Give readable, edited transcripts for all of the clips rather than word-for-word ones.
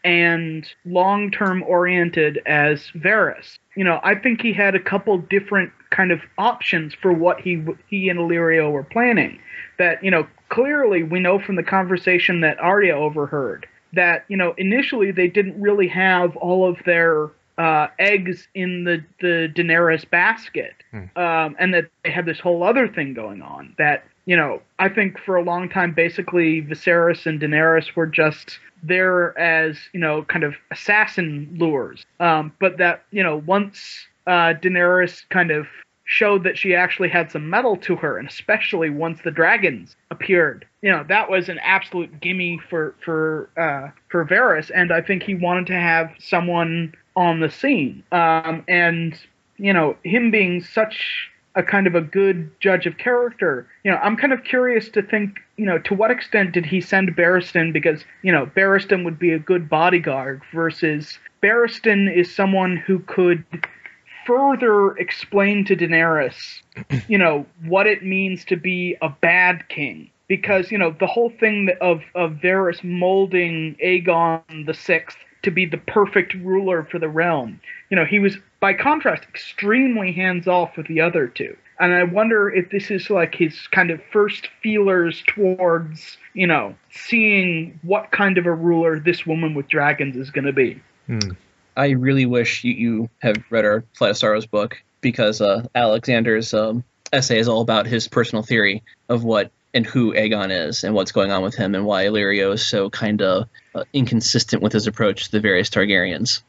and long-term oriented as Varys. I think he had a couple different kind of options for what he and Illyrio were planning. That, clearly we know from the conversation that Arya overheard that, initially they didn't really have all of their eggs in the Daenerys basket, and that they had this whole other thing going on that, I think for a long time, basically Viserys and Daenerys were just there as, kind of assassin lures. But that, once Daenerys kind of showed that she actually had some metal to her, and especially once the dragons appeared, that was an absolute gimme for Varys, and I think he wanted to have someone on the scene. And, him being such a kind of a good judge of character, I'm kind of curious to think, to what extent did he send Barristan, because, Barristan would be a good bodyguard versus Barristan is someone who could further explain to Daenerys, what it means to be a bad king. Because, the whole thing of Varys molding Aegon the Sixth to be the perfect ruler for the realm, he was, by contrast, extremely hands-off with the other two. And I wonder if this is like his kind of first feelers towards, seeing what kind of a ruler this woman with dragons is going to be. I really wish you have read our Flight of Sorrows book, because Alexander's essay is all about his personal theory of what and who Aegon is and what's going on with him and why Illyrio is so kind of inconsistent with his approach to the various Targaryens.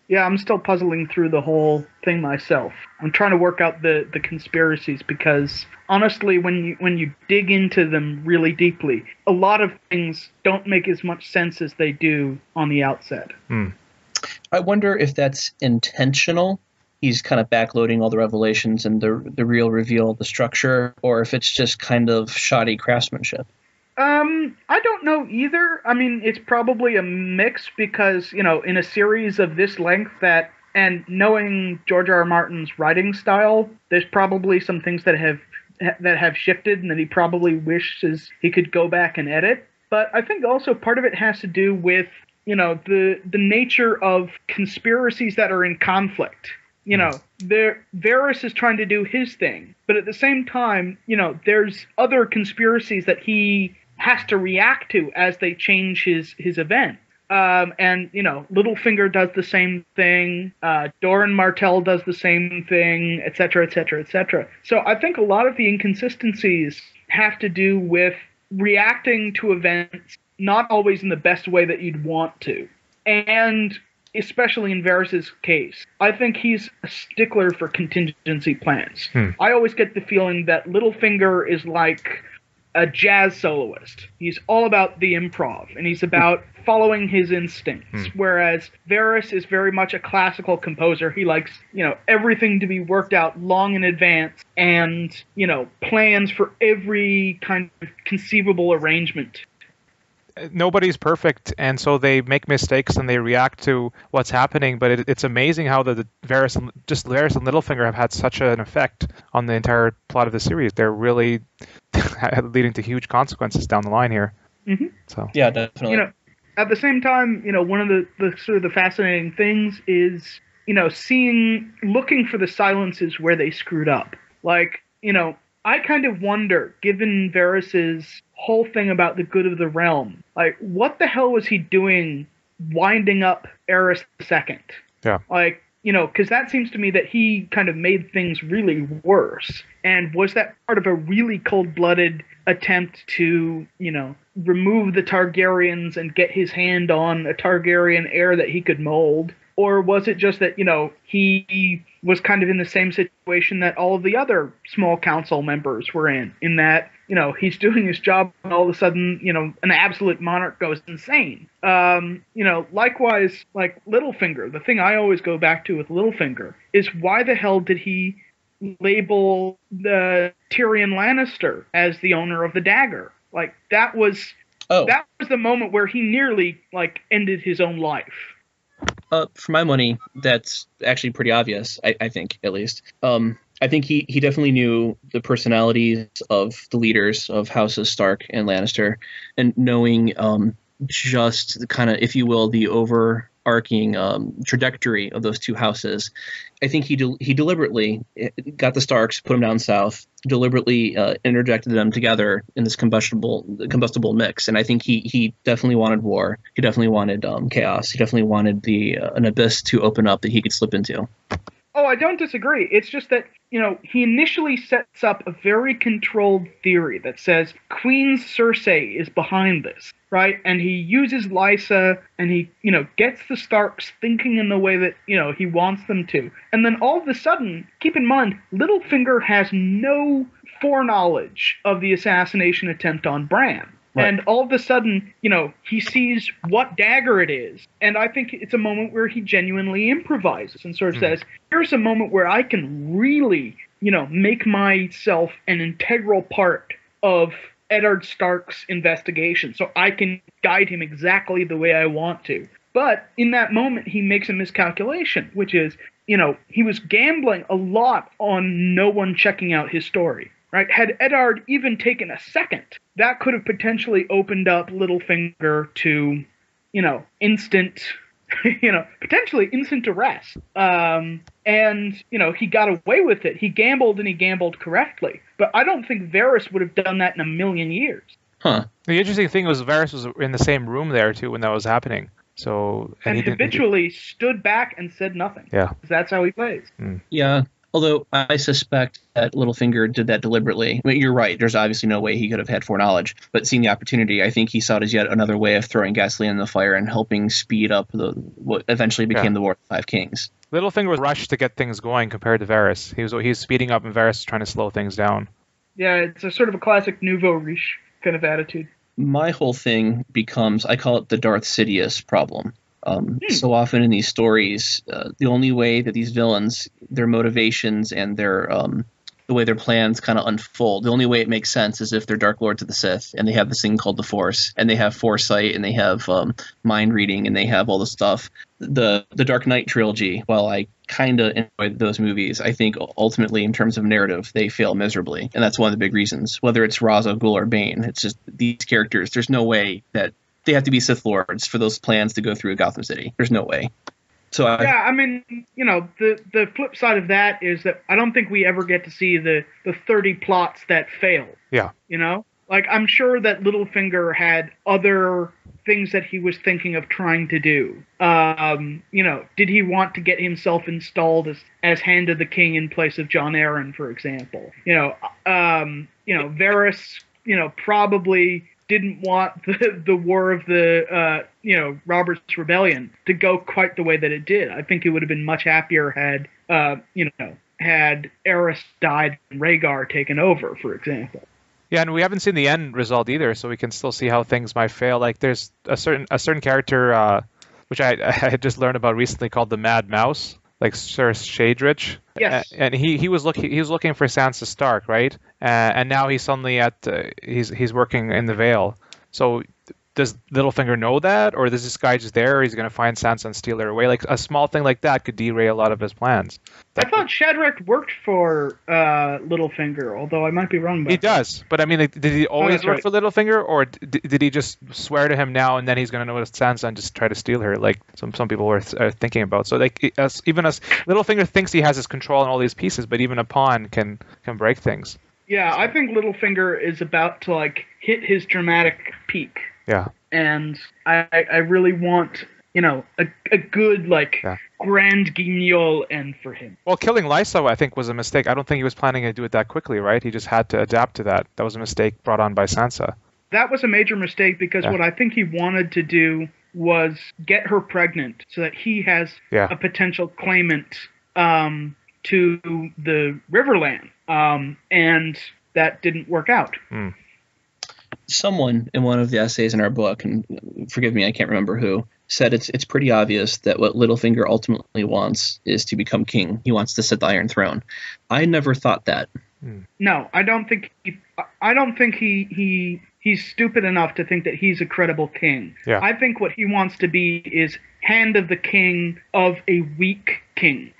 Yeah, I'm still puzzling through the whole thing myself. I'm trying to work out the conspiracies, because honestly, when you dig into them really deeply, a lot of things don't make as much sense as they do on the outset. I wonder if that's intentional. He's kind of backloading all the revelations and the real reveal of the structure, or if it's just kind of shoddy craftsmanship. I don't know either. I mean, it's probably a mix, because, in a series of this length and knowing George R. R. Martin's writing style, there's probably some things that have shifted and that he probably wishes he could go back and edit. But I think also part of it has to do with, the nature of conspiracies that are in conflict. Varys is trying to do his thing, but at the same time, there's other conspiracies that he has to react to as they change his event. And, Littlefinger does the same thing, Doran Martell does the same thing, etc., etc., etc. So I think a lot of the inconsistencies have to do with reacting to events not always in the best way that you'd want to. And especially in Varys' case, I think he's a stickler for contingency plans. I always get the feeling that Littlefinger is like a jazz soloist. He's all about the improv, and he's about following his instincts, whereas Varys is very much a classical composer. He likes, everything to be worked out long in advance, and, plans for every kind of conceivable arrangement. Nobody's perfect, and so they make mistakes and they react to what's happening. But it's amazing how the Varys and Littlefinger have had such an effect on the entire plot of the series. They're really leading to huge consequences down the line here. So yeah, definitely. At the same time, one of the sort of the fascinating things is, looking for the silences where they screwed up. Like, I kind of wonder, given Varys's whole thing about the good of the realm, like, what the hell was he doing winding up Aerys II? Yeah. Like, because that seems to me that he kind of made things really worse. And was that part of a really cold-blooded attempt to, remove the Targaryens and get his hand on a Targaryen heir that he could mold? Or was it just that, he was kind of in the same situation that all of the other small council members were in that, he's doing his job and all of a sudden, an absolute monarch goes insane. Likewise, like Littlefinger, the thing I always go back to with Littlefinger is why the hell did he label the Tyrion Lannister as the owner of the dagger? Like, that was the moment where he nearly, ended his own life. For my money, that's actually pretty obvious, I think, at least. I think he definitely knew the personalities of the leaders of Houses Stark and Lannister, and knowing just kind of, if you will, the overarching trajectory of those two houses. I think he deliberately got the Starks, put them down south, deliberately interjected them together in this combustible mix. And I think he definitely wanted war. He definitely wanted chaos. He definitely wanted an abyss to open up that he could slip into. Oh, I don't disagree. It's just that, he initially sets up a very controlled theory that says Queen Cersei is behind this, right? And he uses Lysa, and he, gets the Starks thinking in the way that, he wants them to. And then all of a sudden, keep in mind, Littlefinger has no foreknowledge of the assassination attempt on Bran. Right. And all of a sudden, he sees what dagger it is. And I think it's a moment where he genuinely improvises and sort of says, here's a moment where I can really, make myself an integral part of Eddard Stark's investigation so I can guide him exactly the way I want to. But in that moment, he makes a miscalculation, which is, he was gambling a lot on no one checking out his story. Right? Had Eddard even taken a second, that could have potentially opened up Littlefinger to, instant, potentially instant arrest. And, he got away with it. He gambled, and he gambled correctly. But I don't think Varys would have done that in a million years. Huh. The interesting thing was Varys was in the same room there, too, when that was happening. So, and he habitually stood back and said nothing. Yeah. That's how he plays. Yeah. Although I suspect that Littlefinger did that deliberately. I mean, you're right. There's obviously no way he could have had foreknowledge. But seeing the opportunity, I think he saw it as yet another way of throwing gasoline in the fire and helping speed up what eventually became the War of the Five Kings. Littlefinger was rushed to get things going compared to Varys. He's speeding up, and Varys is trying to slow things down. Yeah, it's a sort of a classic nouveau riche kind of attitude. My whole thing becomes, I call it the Darth Sidious problem. So often in these stories, the only way that these villains, their motivations and the way their plans kind of unfold, the only way it makes sense is if they're Dark Lords of the Sith and they have this thing called the Force, and they have foresight, and they have mind reading, and they have all this stuff. The Dark Knight trilogy, while I kind of enjoy those movies, I think ultimately in terms of narrative, they fail miserably. And that's one of the big reasons. Whether it's Ra's al Ghul or Bane, it's just these characters, there's no way that they have to be Sith Lords for those plans to go through Gotham City. There's no way. So the flip side of that is that I don't think we ever get to see the 30 plots that fail. Yeah. Like, I'm sure that Littlefinger had other things that he was thinking of trying to do. Did he want to get himself installed as Hand of the King in place of Jon Arryn, for example? Varys, probably didn't want the war of the Robert's Rebellion to go quite the way that it did. I think he would have been much happier had Aerys died and Rhaegar taken over, for example. Yeah, and we haven't seen the end result either, so we can still see how things might fail. Like, there's a certain character which I had just learned about recently called the Mad Mouse, like Sir Shadrich. Yes. And he was looking for Sansa Stark, right? And now he's suddenly he's working in the Vale. So does Littlefinger know that, or is this guy just there? He's going to find Sansa and steal her away. Like, a small thing like that could derail a lot of his plans. I thought Shadrach worked for Littlefinger, although I might be wrong about that. He does, but I mean, like, did he always work for Littlefinger, or did he just swear to him now and then he's going to notice Sansa and just try to steal her, like some people were thinking about? So, like, even as Littlefinger thinks he has his control on all these pieces, but even a pawn can break things. Yeah, I think Littlefinger is about to, like, hit his dramatic peak. Yeah. And I really want, a good, like, grand guignol end for him. Well, killing Lysa, I think, was a mistake. I don't think he was planning to do it that quickly, right? He just had to adapt to that. That was a mistake brought on by Sansa. That was a major mistake because what I think he wanted to do was get her pregnant so that he has a potential claimant to the Riverland. And that didn't work out. Someone in one of the essays in our book, and forgive me, I can't remember who, said it's pretty obvious that what Littlefinger ultimately wants is to become king. He wants to sit the Iron Throne. I never thought that. No, I don't think he's stupid enough to think that he's a credible king. Yeah. I think what he wants to be is Hand of the King of a weak king.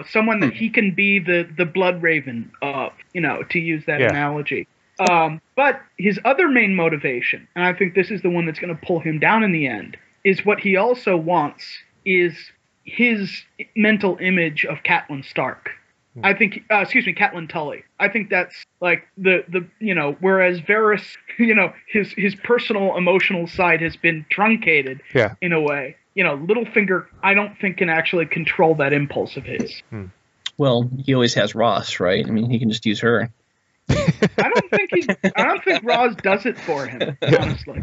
Someone that he can be the blood raven of, to use that analogy. But his other main motivation, and I think this is the one that's going to pull him down in the end, is what he also wants is his mental image of Catelyn Stark. I think, Catelyn Tully. I think that's like the whereas Varys, his personal emotional side has been truncated in a way. Littlefinger, I don't think can actually control that impulse of his. Well, he always has Ross, right? I mean, he can just use her. I don't think Roz does it for him, honestly.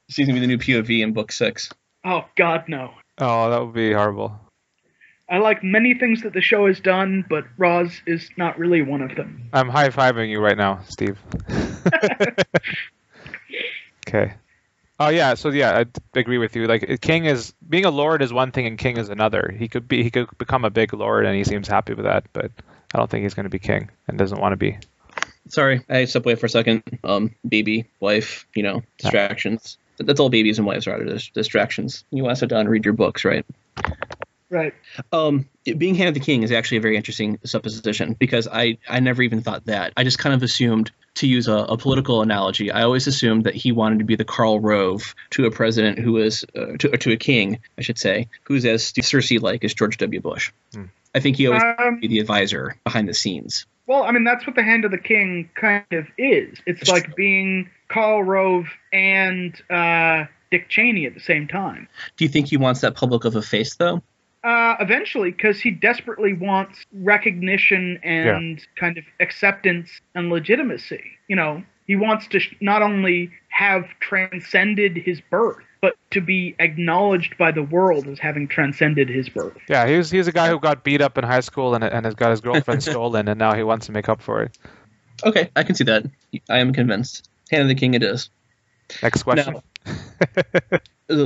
She's gonna be the new POV in book 6. Oh God, no. Oh, that would be horrible. I like many things that the show has done, but Roz is not really one of them. I'm high-fiving you right now, Steve. Okay. Oh yeah, so yeah, I agree with you. Like being a lord is one thing and king is another. He could become a big lord and he seems happy with that, but I don't think he's going to be king and doesn't want to be. Sorry, I stepped away for a second. Baby, wife, distractions. That's all babies and wives are, distractions. You want to sit down and read your books, right? Right. Being hand of the king is actually a very interesting supposition because I never even thought that. I just kind of assumed, to use a political analogy, I always assumed that he wanted to be the Karl Rove to a president who is, to a king, I should say, who's as Cersei-like as George W. Bush. I think he always be the advisor behind the scenes. Well, I mean, that's what the Hand of the King kind of is. It's like true. Being Karl Rove and Dick Cheney at the same time. Do you think he wants that public of a face, though? Eventually, because he desperately wants recognition and kind of acceptance and legitimacy. He wants to not only have transcended his birth, but to be acknowledged by the world as having transcended his birth. Yeah, he's a guy who got beat up in high school and has got his girlfriend stolen, and now he wants to make up for it. Okay, I can see that. I am convinced. Hand of the King it is. Next question. Now,